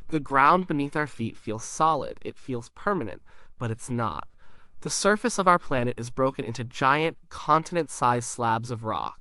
The ground beneath our feet feels solid, it feels permanent, but it's not. The surface of our planet is broken into giant, continent-sized slabs of rock.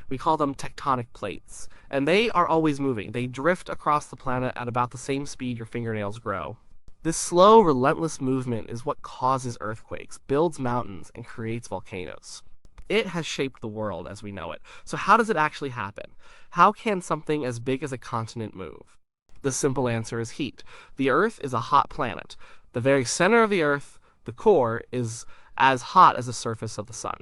We call them tectonic plates, and they are always moving. They drift across the planet at about the same speed your fingernails grow. This slow, relentless movement is what causes earthquakes, builds mountains, and creates volcanoes. It has shaped the world as we know it. So how does it actually happen? How can something as big as a continent move? The simple answer is heat. The Earth is a hot planet. The very center of the Earth, the core, is as hot as the surface of the sun.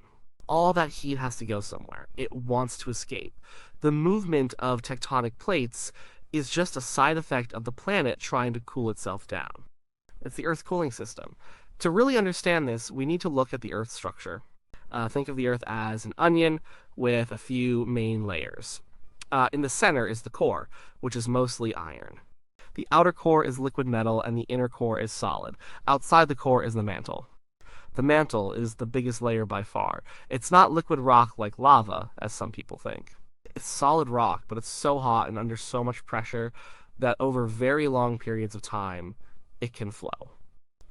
All that heat has to go somewhere. It wants to escape. The movement of tectonic plates is just a side effect of the planet trying to cool itself down. It's the Earth's cooling system. To really understand this, we need to look at the Earth's structure. Think of the Earth as an onion with a few main layers. In the center is the core, which is mostly iron. The outer core is liquid metal and the inner core is solid. Outside the core is the mantle. The mantle is the biggest layer by far. It's not liquid rock like lava, as some people think. It's solid rock, but it's so hot and under so much pressure that over very long periods of time, it can flow.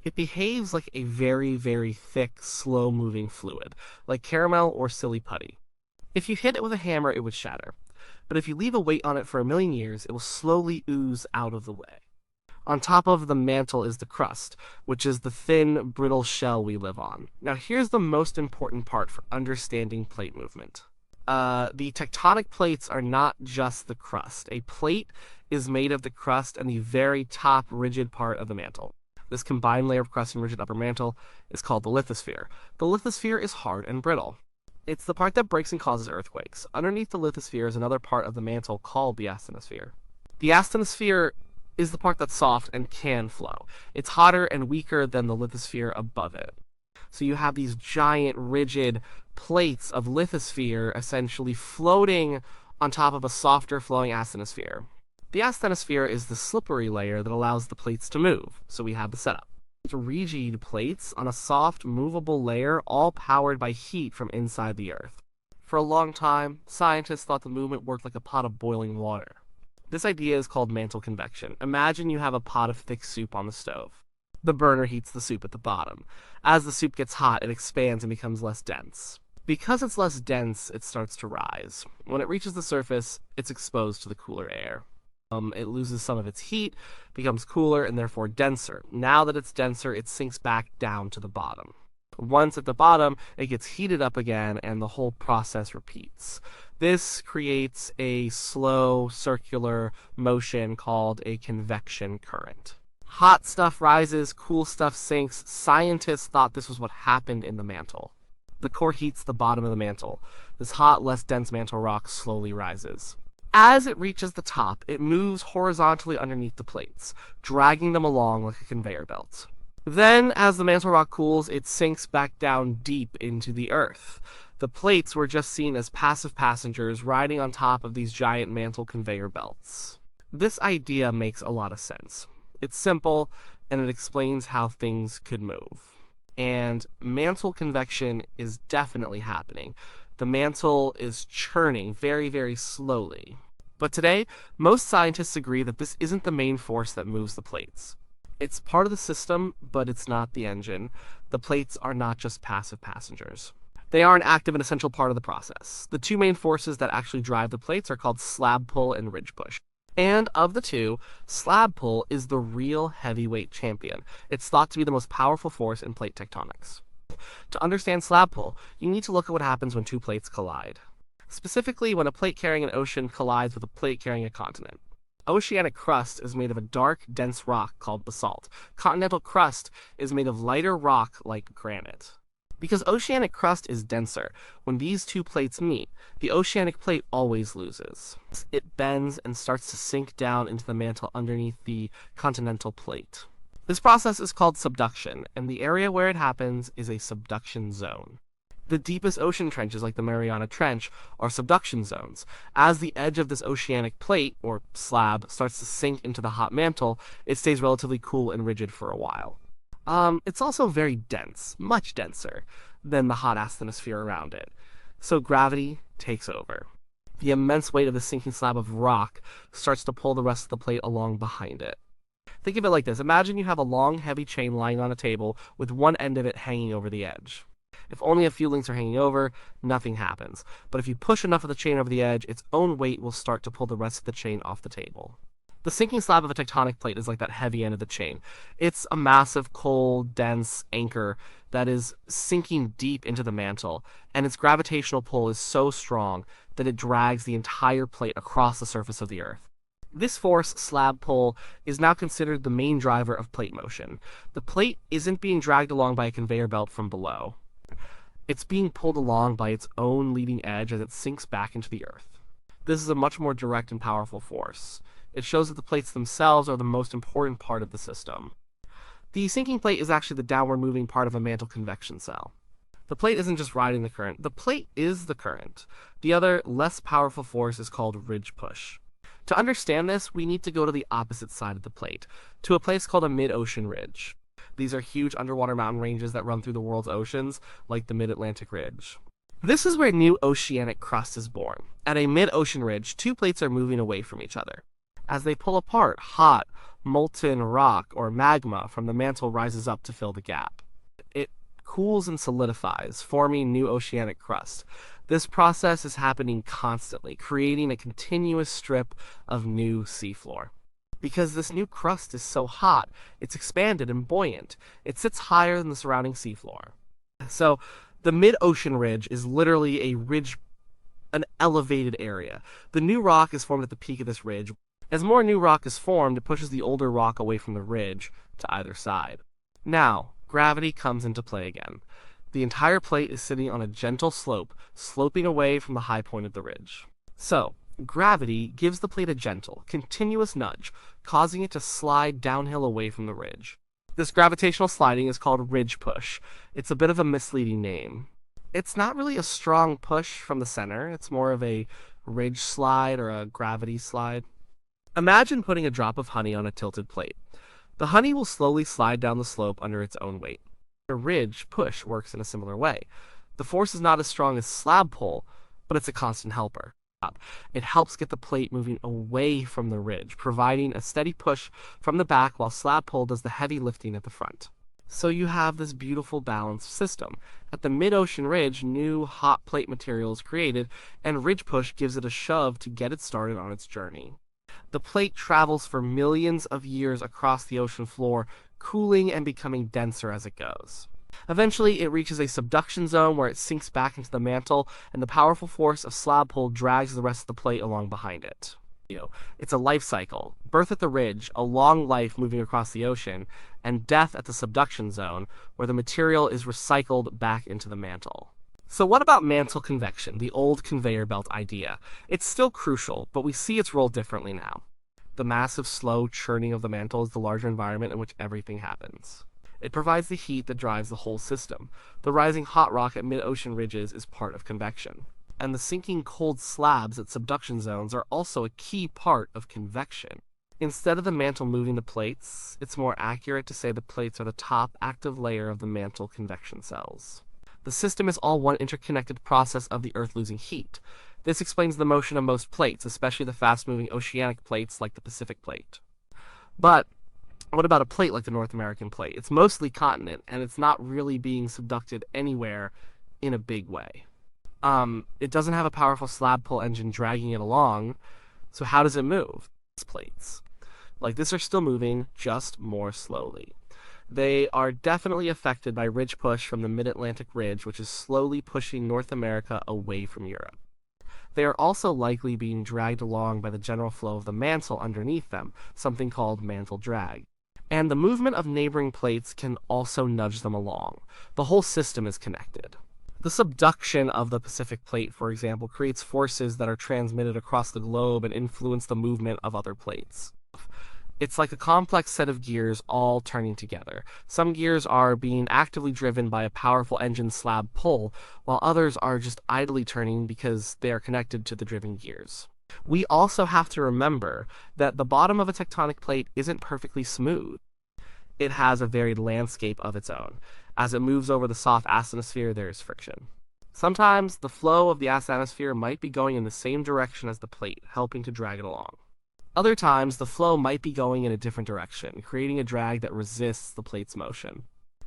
It behaves like a very, very thick, slow-moving fluid, like caramel or silly putty. If you hit it with a hammer, it would shatter. But if you leave a weight on it for 1,000,000 years, it will slowly ooze out of the way. On top of the mantle is the crust, which is the thin, brittle shell we live on. Now here's the most important part for understanding plate movement. The tectonic plates are not just the crust. A plate is made of the crust and the very top rigid part of the mantle. This combined layer of crust and rigid upper mantle is called the lithosphere. The lithosphere is hard and brittle. It's the part that breaks and causes earthquakes. Underneath the lithosphere is another part of the mantle called the asthenosphere. The asthenosphere is the part that's soft and can flow. It's hotter and weaker than the lithosphere above it. So you have these giant, rigid plates of lithosphere essentially floating on top of a softer, flowing asthenosphere. The asthenosphere is the slippery layer that allows the plates to move, so we have the setup. Rigid plates on a soft, movable layer, all powered by heat from inside the Earth. For a long time, scientists thought the movement worked like a pot of boiling water. This idea is called mantle convection. Imagine you have a pot of thick soup on the stove. The burner heats the soup at the bottom. As the soup gets hot, it expands and becomes less dense. Because it's less dense, it starts to rise. When it reaches the surface, it's exposed to the cooler air. It loses some of its heat, becomes cooler, and therefore denser. Now that it's denser, it sinks back down to the bottom. Once at the bottom, it gets heated up again, and the whole process repeats. This creates a slow, circular motion called a convection current. Hot stuff rises, cool stuff sinks. Scientists thought this was what happened in the mantle. The core heats the bottom of the mantle. This hot, less dense mantle rock slowly rises. As it reaches the top, it moves horizontally underneath the plates, dragging them along like a conveyor belt. Then, as the mantle rock cools, it sinks back down deep into the Earth. The plates were just seen as passive passengers riding on top of these giant mantle conveyor belts. This idea makes a lot of sense. It's simple, and it explains how things could move. And mantle convection is definitely happening. The mantle is churning very, very slowly. But today, most scientists agree that this isn't the main force that moves the plates. It's part of the system, but it's not the engine. The plates are not just passive passengers. They are an active and essential part of the process. The two main forces that actually drive the plates are called slab pull and ridge push. And of the two, slab pull is the real heavyweight champion. It's thought to be the most powerful force in plate tectonics. To understand slab pull, you need to look at what happens when two plates collide. Specifically, when a plate carrying an ocean collides with a plate carrying a continent. Oceanic crust is made of a dark, dense rock called basalt. Continental crust is made of lighter rock like granite. Because oceanic crust is denser, when these two plates meet, the oceanic plate always loses. It bends and starts to sink down into the mantle underneath the continental plate. This process is called subduction, and the area where it happens is a subduction zone. The deepest ocean trenches, like the Mariana Trench, are subduction zones. As the edge of this oceanic plate, or slab, starts to sink into the hot mantle, it stays relatively cool and rigid for a while. It's also very dense, much denser than the hot asthenosphere around it. So gravity takes over. The immense weight of the sinking slab of rock starts to pull the rest of the plate along behind it. Think of it like this. Imagine you have a long, heavy chain lying on a table with one end of it hanging over the edge. If only a few links are hanging over, nothing happens. But if you push enough of the chain over the edge, its own weight will start to pull the rest of the chain off the table. The sinking slab of a tectonic plate is like that heavy end of the chain. It's a massive, cold, dense anchor that is sinking deep into the mantle, and its gravitational pull is so strong that it drags the entire plate across the surface of the Earth. This force, slab pull, is now considered the main driver of plate motion. The plate isn't being dragged along by a conveyor belt from below. It's being pulled along by its own leading edge as it sinks back into the Earth. This is a much more direct and powerful force. It shows that the plates themselves are the most important part of the system. The sinking plate is actually the downward moving part of a mantle convection cell. The plate isn't just riding the current, the plate is the current. The other, less powerful force is called ridge push. To understand this, we need to go to the opposite side of the plate, to a place called a mid-ocean ridge. These are huge underwater mountain ranges that run through the world's oceans, like the Mid-Atlantic Ridge. This is where new oceanic crust is born. At a mid-ocean ridge, two plates are moving away from each other. As they pull apart, hot, molten rock or magma from the mantle rises up to fill the gap. It cools and solidifies, forming new oceanic crust. This process is happening constantly, creating a continuous strip of new seafloor. Because this new crust is so hot, it's expanded and buoyant. It sits higher than the surrounding seafloor. So, the mid-ocean ridge is literally a ridge, an elevated area. The new rock is formed at the peak of this ridge. As more new rock is formed, it pushes the older rock away from the ridge to either side. Now, gravity comes into play again. The entire plate is sitting on a gentle slope, sloping away from the high point of the ridge. So, gravity gives the plate a gentle, continuous nudge, causing it to slide downhill away from the ridge. This gravitational sliding is called ridge push. It's a bit of a misleading name. It's not really a strong push from the center, it's more of a ridge slide or a gravity slide. Imagine putting a drop of honey on a tilted plate. The honey will slowly slide down the slope under its own weight. A ridge push works in a similar way. The force is not as strong as slab pull, but it's a constant helper. It helps get the plate moving away from the ridge, providing a steady push from the back while slab pull does the heavy lifting at the front. So you have this beautiful balanced system. At the mid-ocean ridge, new hot plate material is created, and ridge push gives it a shove to get it started on its journey. The plate travels for millions of years across the ocean floor, cooling and becoming denser as it goes. Eventually, it reaches a subduction zone where it sinks back into the mantle, and the powerful force of slab pull drags the rest of the plate along behind it. It's a life cycle. Birth at the ridge, a long life moving across the ocean, and death at the subduction zone, where the material is recycled back into the mantle. So what about mantle convection, the old conveyor belt idea? It's still crucial, but we see its role differently now. The massive, slow churning of the mantle is the larger environment in which everything happens. It provides the heat that drives the whole system. The rising hot rock at mid-ocean ridges is part of convection. And the sinking cold slabs at subduction zones are also a key part of convection. Instead of the mantle moving the plates, it's more accurate to say the plates are the top active layer of the mantle convection cells. The system is all one interconnected process of the Earth losing heat. This explains the motion of most plates, especially the fast-moving oceanic plates like the Pacific Plate. But what about a plate like the North American Plate? It's mostly continent, and it's not really being subducted anywhere in a big way. It doesn't have a powerful slab pull engine dragging it along, so how does it move? These plates like this are still moving, just more slowly. They are definitely affected by ridge push from the Mid-Atlantic Ridge, which is slowly pushing North America away from Europe. They are also likely being dragged along by the general flow of the mantle underneath them, something called mantle drag. And the movement of neighboring plates can also nudge them along. The whole system is connected. The subduction of the Pacific Plate, for example, creates forces that are transmitted across the globe and influence the movement of other plates. It's like a complex set of gears all turning together. Some gears are being actively driven by a powerful engine slab pull, while others are just idly turning because they are connected to the driven gears. We also have to remember that the bottom of a tectonic plate isn't perfectly smooth. It has a varied landscape of its own. As it moves over the soft asthenosphere, there is friction. Sometimes the flow of the asthenosphere might be going in the same direction as the plate, helping to drag it along. Other times, the flow might be going in a different direction, creating a drag that resists the plate's motion.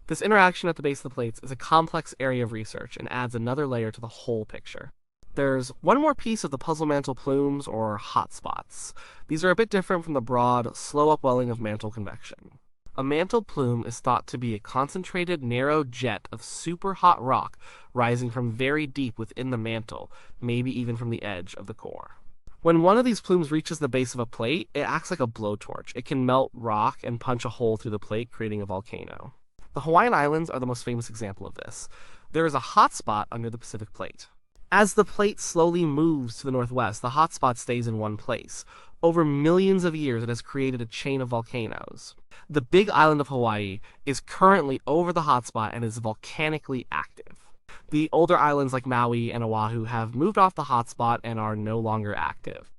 This interaction at the base of the plates is a complex area of research and adds another layer to the whole picture. There's one more piece of the puzzle mantle plumes, or hotspots. These are a bit different from the broad, slow upwelling of mantle convection. A mantle plume is thought to be a concentrated, narrow jet of super hot rock rising from very deep within the mantle, maybe even from the edge of the core. When one of these plumes reaches the base of a plate, it acts like a blowtorch. It can melt rock and punch a hole through the plate, creating a volcano. The Hawaiian Islands are the most famous example of this. There is a hotspot under the Pacific Plate. As the plate slowly moves to the northwest, the hotspot stays in one place. Over millions of years, it has created a chain of volcanoes. The big island of Hawaii is currently over the hotspot and is volcanically active. The older islands like Maui and Oahu have moved off the hotspot and are no longer active.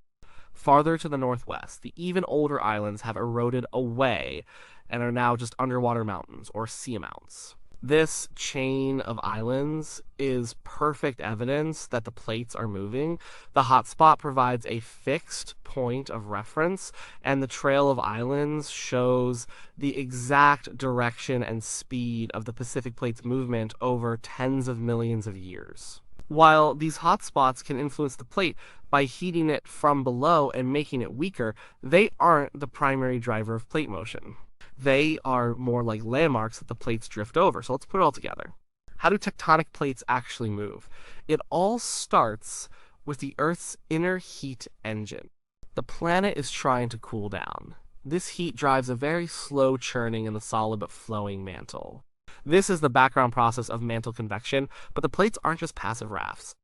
Farther to the northwest, the even older islands have eroded away and are now just underwater mountains or seamounts. This chain of islands is perfect evidence that the plates are moving. The hotspot provides a fixed point of reference, and the trail of islands shows the exact direction and speed of the Pacific Plate's movement over tens of millions of years. While these hotspots can influence the plate by heating it from below and making it weaker, they aren't the primary driver of plate motion. They are more like landmarks that the plates drift over. So let's put it all together. How do tectonic plates actually move? It all starts with the Earth's inner heat engine. The planet is trying to cool down. This heat drives a very slow churning in the solid but flowing mantle. This is the background process of mantle convection, but the plates aren't just passive rafts.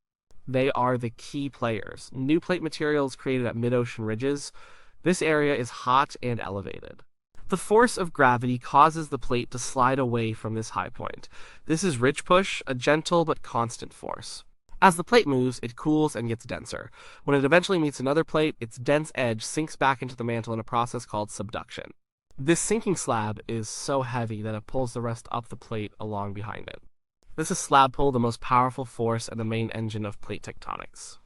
They are the key players. New plate material is created at mid-ocean ridges. This area is hot and elevated. The force of gravity causes the plate to slide away from this high point. This is ridge push, a gentle but constant force. As the plate moves, it cools and gets denser. When it eventually meets another plate, its dense edge sinks back into the mantle in a process called subduction. This sinking slab is so heavy that it pulls the rest up the plate along behind it. This is slab pull, the most powerful force and the main engine of plate tectonics.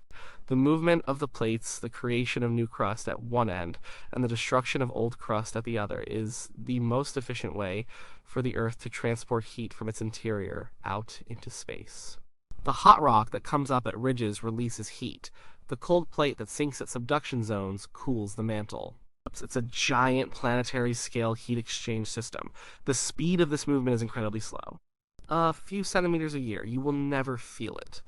The movement of the plates, the creation of new crust at one end, and the destruction of old crust at the other is the most efficient way for the Earth to transport heat from its interior out into space. The hot rock that comes up at ridges releases heat. The cold plate that sinks at subduction zones cools the mantle. It's a giant planetary scale heat exchange system. The speed of this movement is incredibly slow. A few centimeters a year, you will never feel it.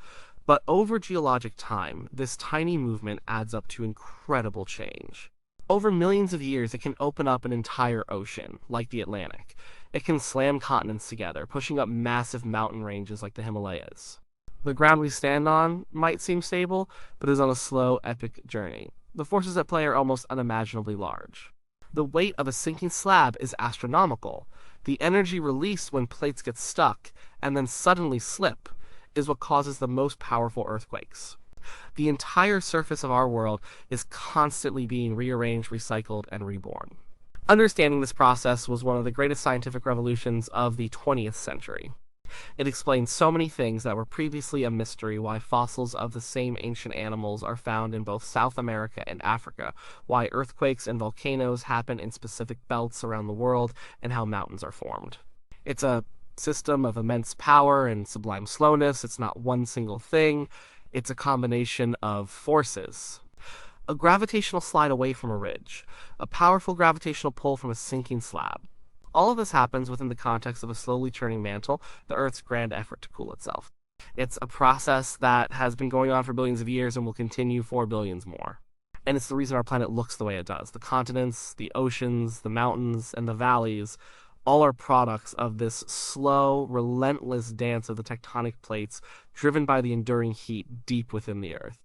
But over geologic time, this tiny movement adds up to incredible change. Over millions of years, it can open up an entire ocean, like the Atlantic. It can slam continents together, pushing up massive mountain ranges like the Himalayas. The ground we stand on might seem stable, but is on a slow, epic journey. The forces at play are almost unimaginably large. The weight of a sinking slab is astronomical. The energy released when plates get stuck and then suddenly slip is what causes the most powerful earthquakes. The entire surface of our world is constantly being rearranged, recycled, and reborn. Understanding this process was one of the greatest scientific revolutions of the 20th century. It explains so many things that were previously a mystery: why fossils of the same ancient animals are found in both South America and Africa, why earthquakes and volcanoes happen in specific belts around the world, and how mountains are formed. It's a system of immense power and sublime slowness. It's not one single thing. It's a combination of forces. A gravitational slide away from a ridge, a powerful gravitational pull from a sinking slab. All of this happens within the context of a slowly churning mantle, the Earth's grand effort to cool itself. It's a process that has been going on for billions of years and will continue for billions more. And it's the reason our planet looks the way it does. The continents, the oceans, the mountains, and the valleys all are products of this slow, relentless dance of the tectonic plates driven by the enduring heat deep within the Earth.